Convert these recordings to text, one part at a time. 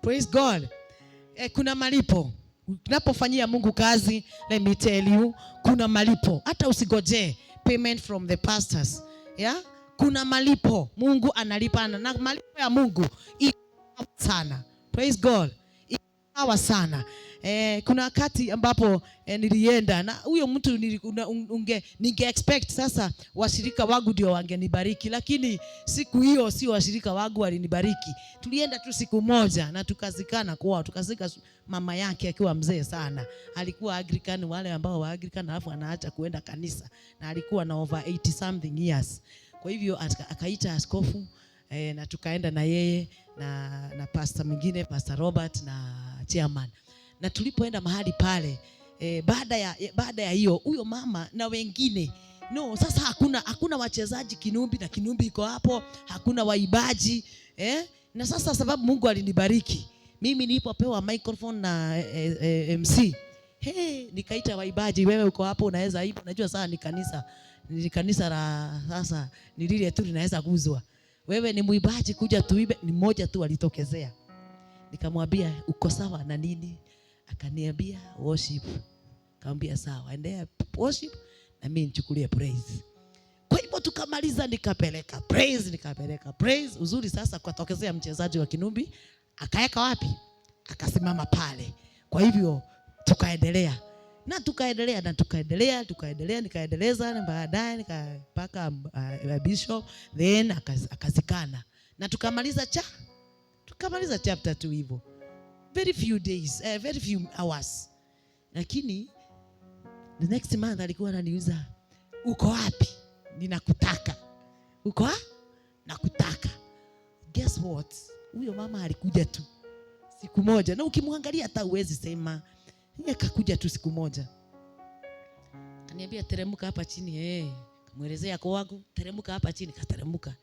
Praise God. Kuna malipo. Unapofanyia Mungu kazi, let me tell you, kuna malipo. Hata usigoje payment from the pastors. Yeah? Kuna malipo. Mungu analipa na malipo ya Mungu iko sana. Praise God. Iko sana. Kuna wakati ambapo nilienda na huyo mtu ninge expect sasa washirika wangu ndio wangenibariki, lakini siku hiyo si washirika wangu walinibariki. Tulienda tu siku moja na tukazikana kwao, tukazika mama yake akiwa mzee sana. Alikuwa Anglican, wale ambao wa Anglican alafu anaacha kuenda kanisa, na alikuwa na over 80 something years. Kwa hivyo akaita askofu na tukaenda na yeye na pastor mwingine, Pastor Robert na chairman. Na tulipoenda mahali pale baada ya hiyo, huyo mama na wengine sasa hakuna wachezaji kinumbi, na kinumbi iko hapo, hakuna waibaji na sasa sababu Mungu alinibariki mimi, nilipopewa microphone na MC, nikaita waibaji, wewe uko hapo unaweza imba. Najua sasa ni kanisa la sasa ni lile tu linaweza kuzwa, wewe ni muibaji, kuja tuibe. Ni mmoja tu alitokezea, nikamwambia uko sawa na nini? Akaniambia worship. Kaambia sawa, endea worship na mimi nichukulie praise. Kwa hivyo tukamaliza, nikapeleka praise. Uzuri sasa kwatokezea mchezaji wa kinumbi, akaeka wapi? Akasimama pale. Kwa hivyo tukaendelea, nikaendeleza, na baadaye nikapaka bishop, then akazikana na tukamaliza chapter 2 hivyo. Very few days, very few hours. Lakini the next month alikuwa ananiuliza, uko wapi? Ninakutaka. Uko nakutaka. Guess what? Huyo mama alikuja tu siku moja, na ukimwangalia hata uwezi sema. Yeye akakuja tu siku moja. Kaniambia teremka hapa chini. Kamuelezea kwa wangu, teremka hapa chini. Kateremka.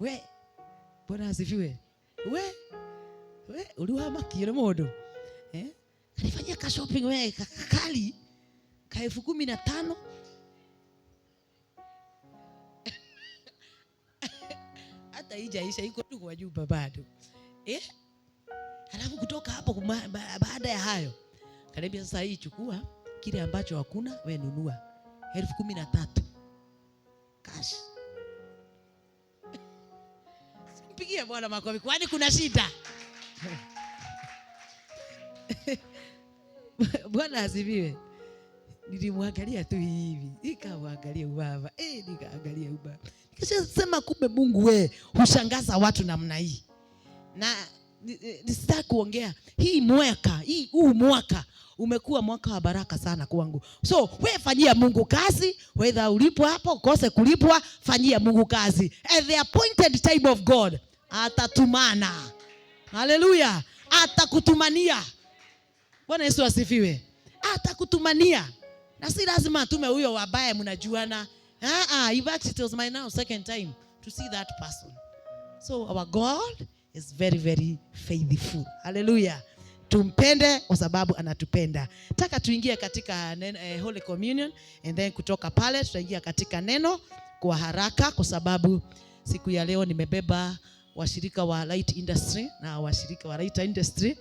We. Bwana asifiwe. We uliwama kile modo. Alifanyia ka shopping kakali ka 15,000. Hata hijaisha iko tu kwa juu bado. Alafu kutoka hapo baada ya hayo kaniambia, sasa hii chukua kile ambacho hakuna, wewe nunua 13,000 cash. Simpigie Bwana makofi, kwani kuna shida? Bwana asifiwe. Nilimwangalia tu hivi, nikamwangalia ubaba, nikaangalia ubaba. Nikasema kumbe Mungu hushangaza watu namna hii. Na nisitaki kuongea, huu mwaka umekuwa mwaka wa baraka sana kwangu. So wewe fanyia Mungu kazi, whether ulipwa hapo ukose kulipwa, fanyia Mungu kazi. At the appointed time of God atatumana. Hallelujah. Atakutumania. Bwana Yesu asifiwe. Atakutumania. Na si lazima atume huyo wabaya mnajuana. It was my now second time to see that person. So our God is very, very faithful. Hallelujah. Tumpende kwa sababu anatupenda. Nataka tuingie katika Holy Communion, and then kutoka pale tutaingia katika neno kwa haraka, kwa sababu siku ya leo nimebeba washirika wa Light Industry, na washirika wa Light Industry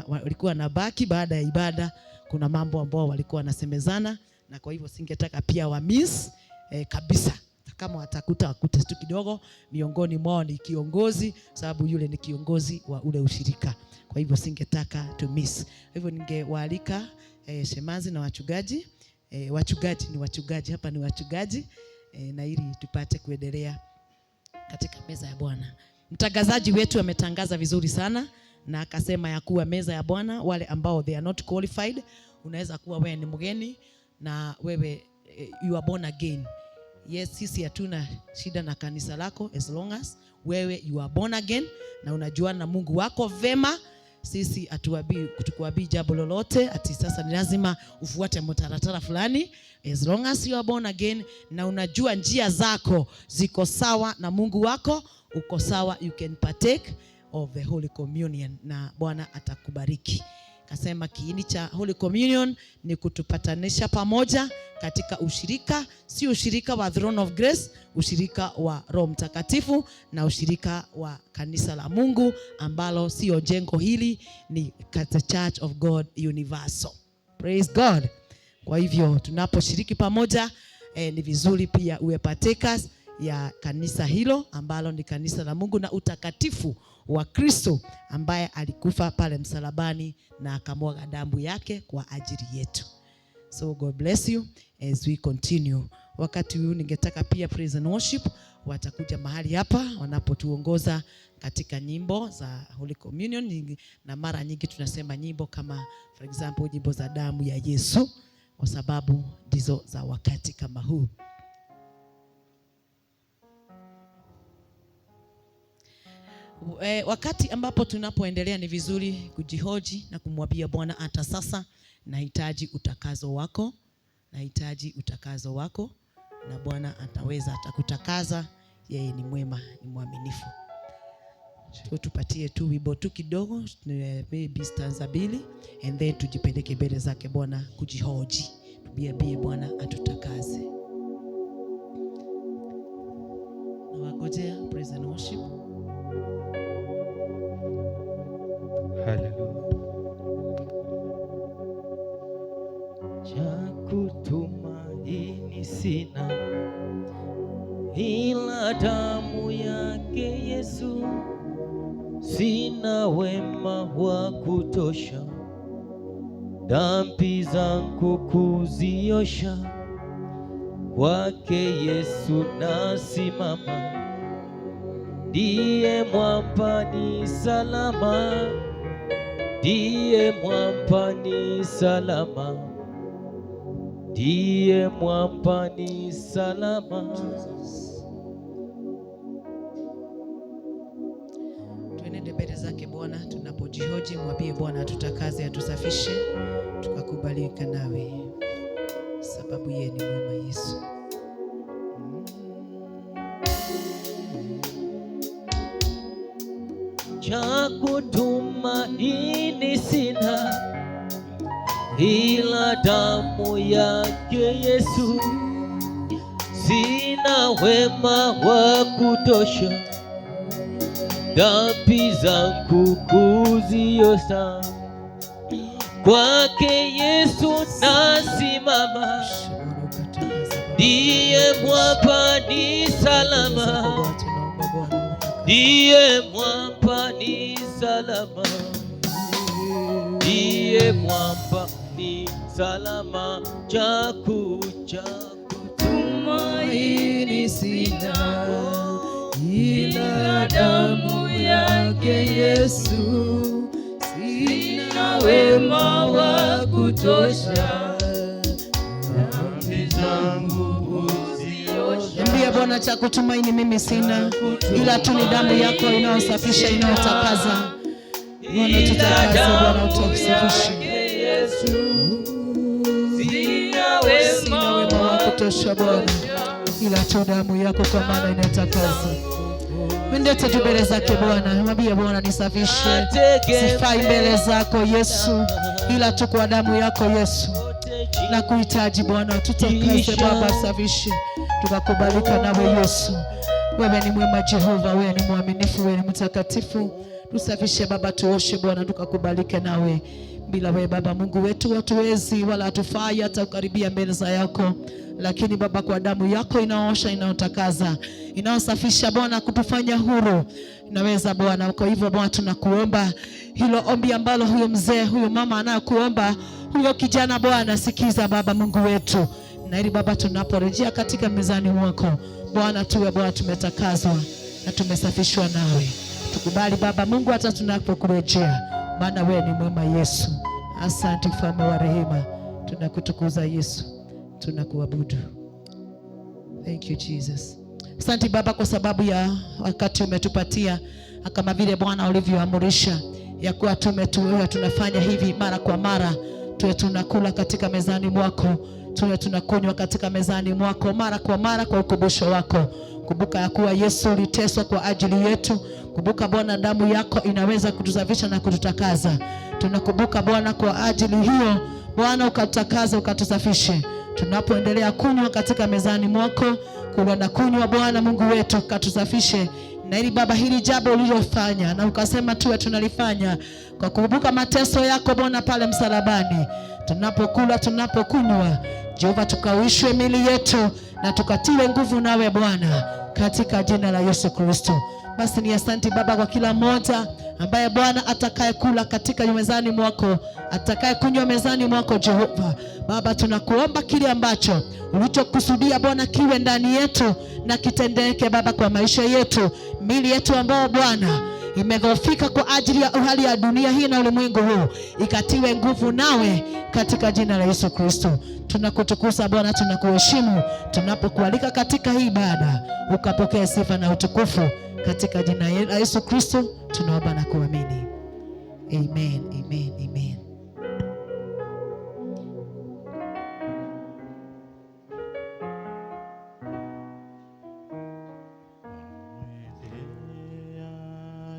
walikuwa na baki baada ya ibada. Kuna mambo ambao walikuwa wanasemezana, na kwa hivyo singetaka pia wa miss kabisa. Kama watakuta tu kidogo, miongoni mwao ni kiongozi, sababu yule ni kiongozi wa ule ushirika. Kwa hivyo singetaka to miss. Kwa hivyo ningewaalika shemazi na wachungaji. Wachungaji hapa ni wachungaji, na ili tupate kuendelea katika meza ya Bwana. Mtangazaji wetu ametangaza vizuri sana, na akasema ya kuwa meza ya Bwana, wale ambao they are not qualified, unaweza kuwa wewe ni mgeni na wewe you are born again. Yes, sisi hatuna shida na kanisa lako as long as wewe you are born again na unajua na Mungu wako vema. Sisi hatukuambii jambo lolote ati sasa ni lazima ufuate mtaratara fulani. As long as you are born again na unajua njia zako ziko sawa na Mungu wako, uko sawa, you can partake of the Holy Communion na Bwana atakubariki. Kasema kiini cha Holy Communion ni kutupatanisha pamoja katika ushirika, si ushirika wa Throne of Grace, ushirika wa Roho Mtakatifu na ushirika wa kanisa la Mungu ambalo sio jengo hili, ni the Church of God Universal. Praise God. Kwa hivyo tunaposhiriki pamoja ni vizuri pia uwe partakers ya kanisa hilo ambalo ni kanisa la Mungu na utakatifu wa Kristo ambaye alikufa pale msalabani na akamwaga damu yake kwa ajili yetu. So God bless you as we continue. Wakati huu ningetaka pia praise and worship watakuja mahali hapa wanapotuongoza katika nyimbo za Holy Communion, na mara nyingi tunasema nyimbo kama for example nyimbo za damu ya Yesu kwa sababu ndizo za wakati kama huu. Wakati ambapo tunapoendelea ni vizuri kujihoji na kumwambia Bwana, hata sasa nahitaji utakazo wako, nahitaji utakazo wako, na Bwana ataweza, atakutakaza. Yeye ni mwema, ni mwaminifu. Tupatie tu wimbo tu kidogo, maybe stanza 2, and then tujipeleke mbele zake Bwana kujihoji. Tubiambie Bwana atutakaze. Na wangojea praise and worship. Hallelujah. Cha kutumaini sina ila damu yake Yesu, sina wema wa kutosha dhambi zangu kuziosha, kwake Yesu nasimama, ndiye mwamba ni salama, ndiye mwamba ni salama, ndiye mwamba ni salama. Tuenende mbele zake Bwana tunapojihoji, mwambie Bwana atutakaze, atusafishe, tukakubalika nawe, sababu yeye ni mwema Yesu. Cha kutumaini sina ila damu yake Yesu, sina wema wa kutosha dhambi zangu kuziosha, kwake Yesu nasimama, ndiye mwamba ni salama, ndiye mwamba ni salama, ndiye mwamba ni salama. Cha kutumaini sina ila damu yake Yesu, sina wema wa kutosha dhambi zangu kuziosha. Mwambie Bwana, cha kutumaini mimi sina ila tu ni damu yako inayosafisha, inayotakaza. Bwana tutakaze, Bwana utusafishe. Sina wema wa kutosha Bwana, ila tu damu yako kwa maana inatakaza. Mendete tu mbele zake Bwana, mwambie Bwana nisafishe, sifai mbele zako Yesu, ila tu kwa damu yako Yesu na kuhitaji Bwana, tutakaze Baba, safishe, tukakubalika nawe Yesu. Wewe ni mwema Jehova, wewe ni mwaminifu, wewe ni mtakatifu. Tusafishe Baba, tuoshe Bwana, tukakubalike nawe. Bila wewe Baba Mungu wetu hatuwezi wala hatufai hata kukaribia mbele za yako, lakini Baba kwa damu yako inaosha, inaotakaza, inaosafisha Bwana, kutufanya huru, inaweza Bwana. Kwa hivyo Bwana tunakuomba hilo ombi ambalo huyo mzee, huyo mama anakuomba, huyo kijana Bwana, sikiza Baba Mungu wetu, na ili Baba tunaporejea katika mezani mwako Bwana, tuwe Bwana tumetakazwa na tumesafishwa nawe. Tukubali Baba Mungu hata tunapokurejea, maana wewe ni mwema Yesu. Asante mfalme wa rehema, tunakutukuza Yesu, tunakuabudu. Thank you Jesus. Asante Baba kwa sababu ya wakati umetupatia, kama vile Bwana ulivyoamurisha ya kuwa tunafanya hivi mara kwa mara, tuwe tunakula katika mezani mwako, tuwe tunakunywa katika mezani mwako mara kwa mara kwa ukumbusho wako. Kumbuka ya kuwa Yesu uliteswa kwa ajili yetu. Kumbuka Bwana damu yako inaweza kutusafisha na kututakaza. Tunakumbuka Bwana kwa ajili hiyo, Bwana ukatutakaze, ukatusafishe tunapoendelea kunywa katika mezani mwako, kula na kunywa. Bwana Mungu wetu katusafishe, na ili Baba, hili jambo ulilofanya na ukasema tuwe tunalifanya kwa kukumbuka mateso yako Bwana pale msalabani. Tunapokula, tunapokunywa, Jehova, tukauishwe mili yetu na tukatiwe nguvu nawe Bwana, katika jina la Yesu Kristo. Basi ni asante Baba kwa kila mmoja ambaye Bwana atakaye kula katika mezani mwako, atakaye kunywa mezani mwako. Jehova Baba, tunakuomba kile ambacho ulichokusudia Bwana kiwe ndani yetu na kitendeke Baba kwa maisha yetu, mili yetu ambao Bwana imedhoofika kwa ajili ya hali ya dunia hii na ulimwengu huu, ikatiwe nguvu nawe katika jina la Yesu Kristo. Tunakutukuza Bwana, tunakuheshimu tunapokualika katika hii ibada, ukapokea sifa na utukufu katika jina la Yesu Kristo tunaomba na kuamini. Amen, amen, amen.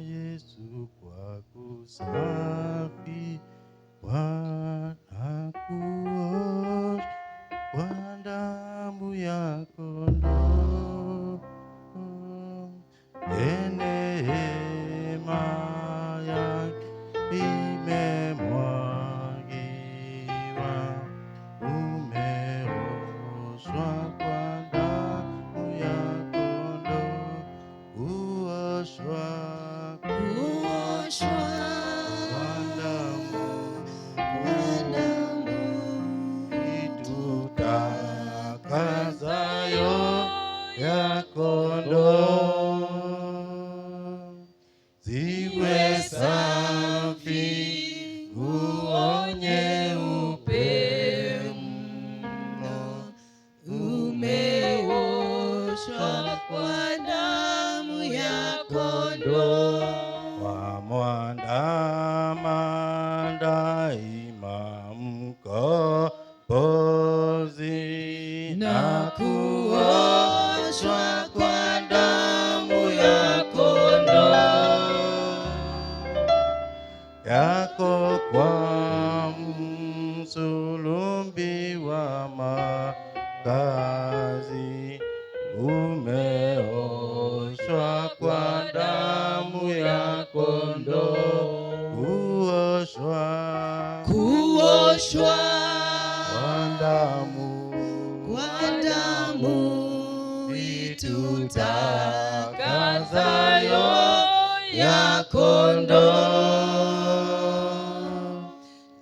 Yesu kwa kusafi Bwana kuosha kwa damu ya kondoo, neema yake imemwagiwa, umeoshwa kwa damu ya kondoo, kuoshwa ya kondoo, ziwe safi, nguo nyeupe mno, umeoshwa kwa damu ya kondoo, wamwandama daima mkombozi na kuoshwa kwa damu ya kondoo yako, kwa msulumbi wa makazi, umeoshwa kwa damu ya kondoo, kuoshwa kwa damu itutakasayo ya kondoo,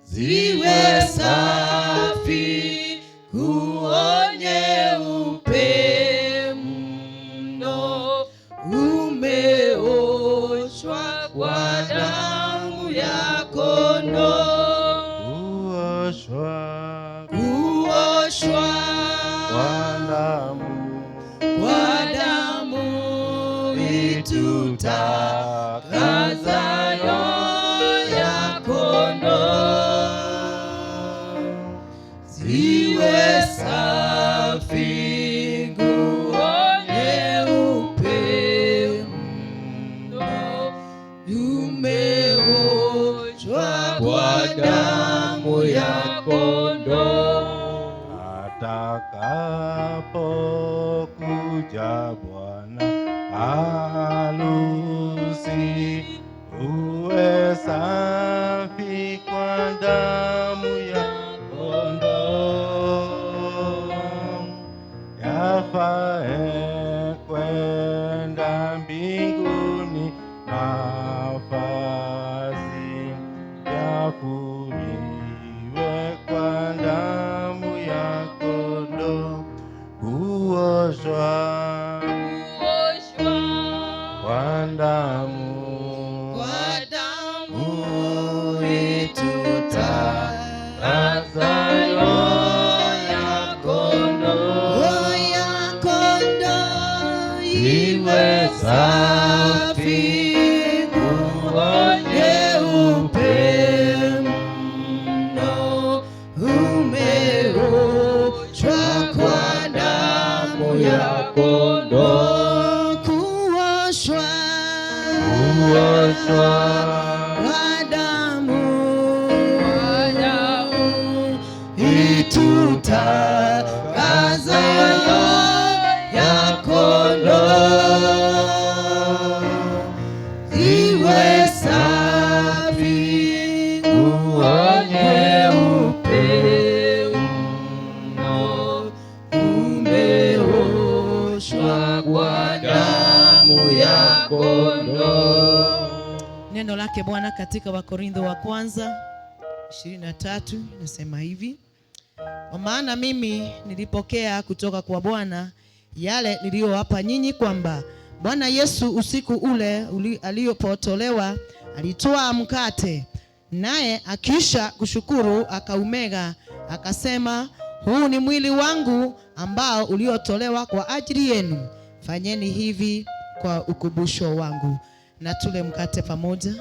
ziwe safi, nguo nyeupe mno, umeoshwa kwa damu ya kondoo, kuoshwa kwa damu itutakasayo ya kondoo, ziwe safi, nguo nyeupe mno, umeoshwa kwa damu ya kondoo. Atakapokuja Bwana harusi, uwe safi kwa damu ya kondoo, yafae kwenda mbinguni nafasi, yafuliwe kwa damu ya kondoo, kuoshwa kwa damu itutakasayo ya kondoo, iwe safi, nguo nyeupe mno, umeoshwa kwa damu ya kondoo, kuoshwa kwa damu Neno lake Bwana katika Wakorintho wa kwanza 23 nasema hivi: kwa maana mimi nilipokea kutoka kwa Bwana yale niliyowapa nyinyi, kwamba Bwana Yesu usiku ule aliyopotolewa alitoa mkate, naye akisha kushukuru akaumega, akasema, huu ni mwili wangu ambao uliotolewa kwa ajili yenu, fanyeni hivi kwa ukumbusho wangu. Na tule mkate pamoja.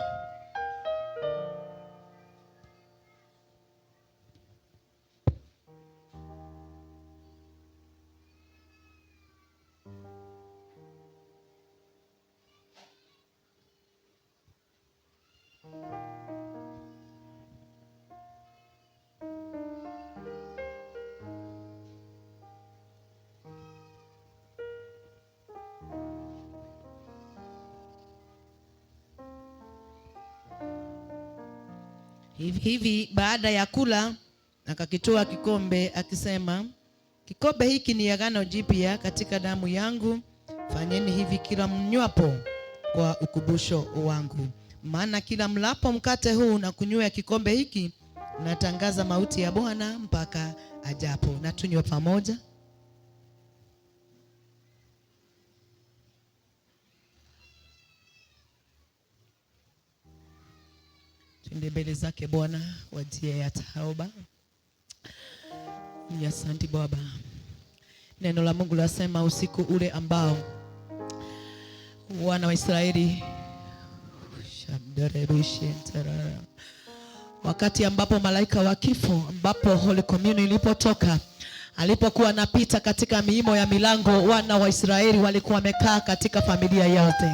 Hivi baada ya kula akakitoa kikombe akisema, kikombe hiki ni agano jipya katika damu yangu, fanyeni hivi kila mnywapo kwa ukumbusho wangu. Maana kila mlapo mkate huu na kunywa kikombe hiki natangaza mauti ya Bwana mpaka ajapo. Na tunywe pamoja. Tuende mbele zake Bwana kwa njia ya tauba. Ni asante Baba. Neno la Mungu lasema usiku ule ambao wana wa Israeli wakati ambapo malaika wa kifo, ambapo Holy Communion ilipotoka, alipokuwa anapita katika miimo ya milango, wana wa Israeli walikuwa wamekaa katika familia yote.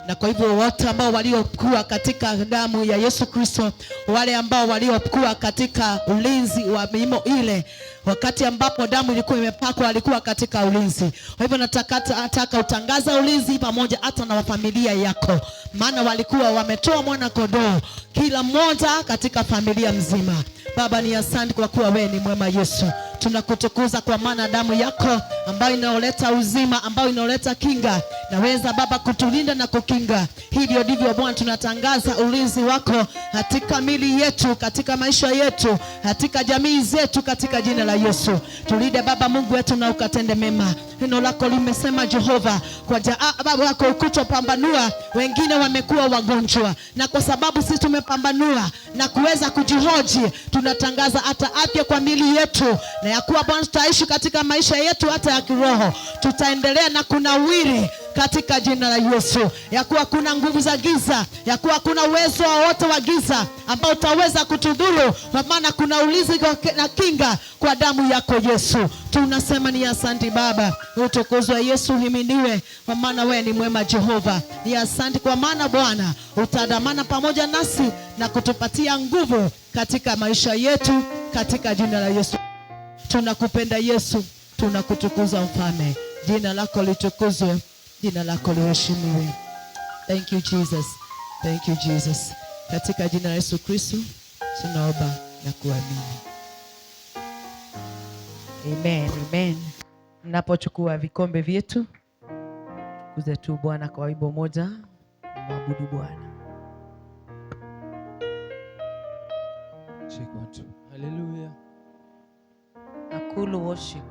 Na kwa hivyo wote ambao waliokuwa katika damu ya Yesu Kristo, wale ambao waliokuwa katika ulinzi wa miimo ile, wakati ambapo damu ilikuwa imepakwa, walikuwa katika ulinzi. Kwa hivyo nataka utangaza ulinzi pamoja hata na familia yako, maana walikuwa wametoa mwana kondoo kila mmoja katika familia mzima. Baba, ni asante kwa kuwa wewe ni mwema Yesu. Tunakutukuza kwa maana damu yako ambayo inaoleta uzima, ambayo inaoleta kinga, naweza Baba kutulinda na kukinga. Hivyo ndivyo Bwana tunatangaza ulinzi wako katika mili yetu, katika maisha yetu, katika jamii zetu, katika jina la Yesu. Tulinde Baba Mungu wetu na ukatende mema. Neno lako limesema Jehova, kwa Baba wako ukutopambanua, wengine wamekuwa wagonjwa, na kwa sababu sisi tumepambanua na kuweza kujihoji, tunatangaza hata afya kwa mili yetu, na ya kuwa Bwana tutaishi katika maisha yetu hata ya kiroho, tutaendelea na kunawiri katika jina la Yesu. Ya kuwa kuna nguvu za giza, ya kuwa kuna uwezo wote wa giza ambao utaweza kutudhuru, kwa maana kuna ulinzi na kinga kwa damu yako Yesu. Tunasema ni asante Baba. Utukuzwe Yesu, himidiwe, kwa maana wewe ni mwema Jehova. Ni asante kwa maana Bwana utadamana pamoja nasi na kutupatia nguvu katika maisha yetu, katika jina la Yesu. Tunakupenda Yesu, tunakutukuza Mfalme. Jina lako litukuzwe, jina lako liheshimiwe. Thank you Jesus. Thank you Jesus. Katika jina la Yesu Kristo tunaomba na kuamini. Amen. Amen. Mnapochukua vikombe vyetu, kuze tu Bwana kwa wimbo moja, mwabudu Bwana. Shika tu. Hallelujah. A cool worship.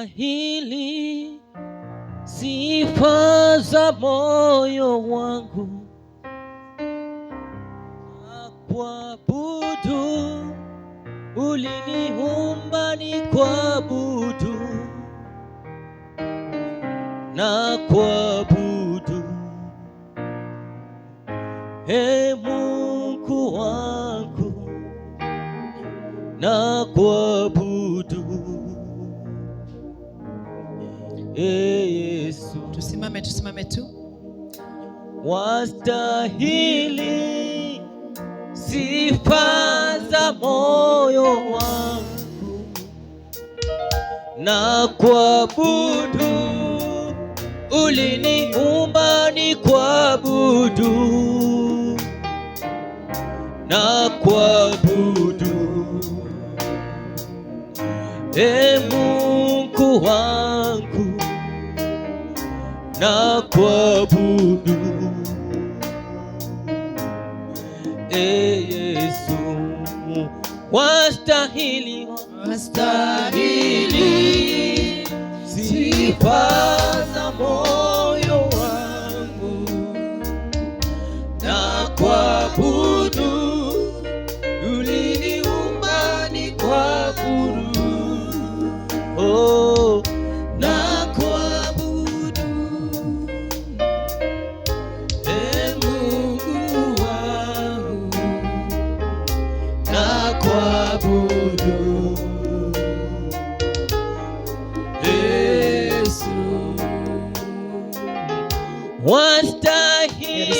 Wastahili sifa za moyo wangu, na kuabudu, uliniumba ni kuabudu, na kuabudu, Mungu wangu, na kuabudu, Yesu. Tusimame tu. Wastahili sifa za moyo wangu, na kuabudu, uliniumba ni kuabudu, na kuabudu, E Mungu wangu na kuabudu. E Yesu wastahili, wastahili sifa za moyo wangu na kuabudu. Uliniumba ni kuabudu, oh, na kuabudu. E Mungu wangu na kuabudu. Yesu wastahili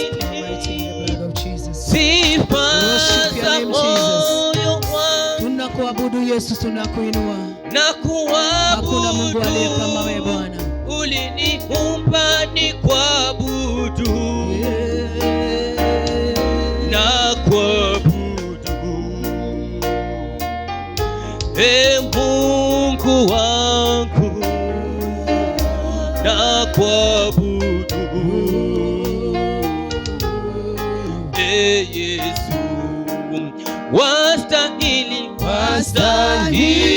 sifa za moyo wangu. Tunakuabudu Yesu, tunakuinua Na kuabudu. Hakuna Mungu aliye kama wewe Bwana. Uliniumba ni kuabudu, na kuabudu. E Mungu wangu na kuabudu. E Yesu wastahili, wastahili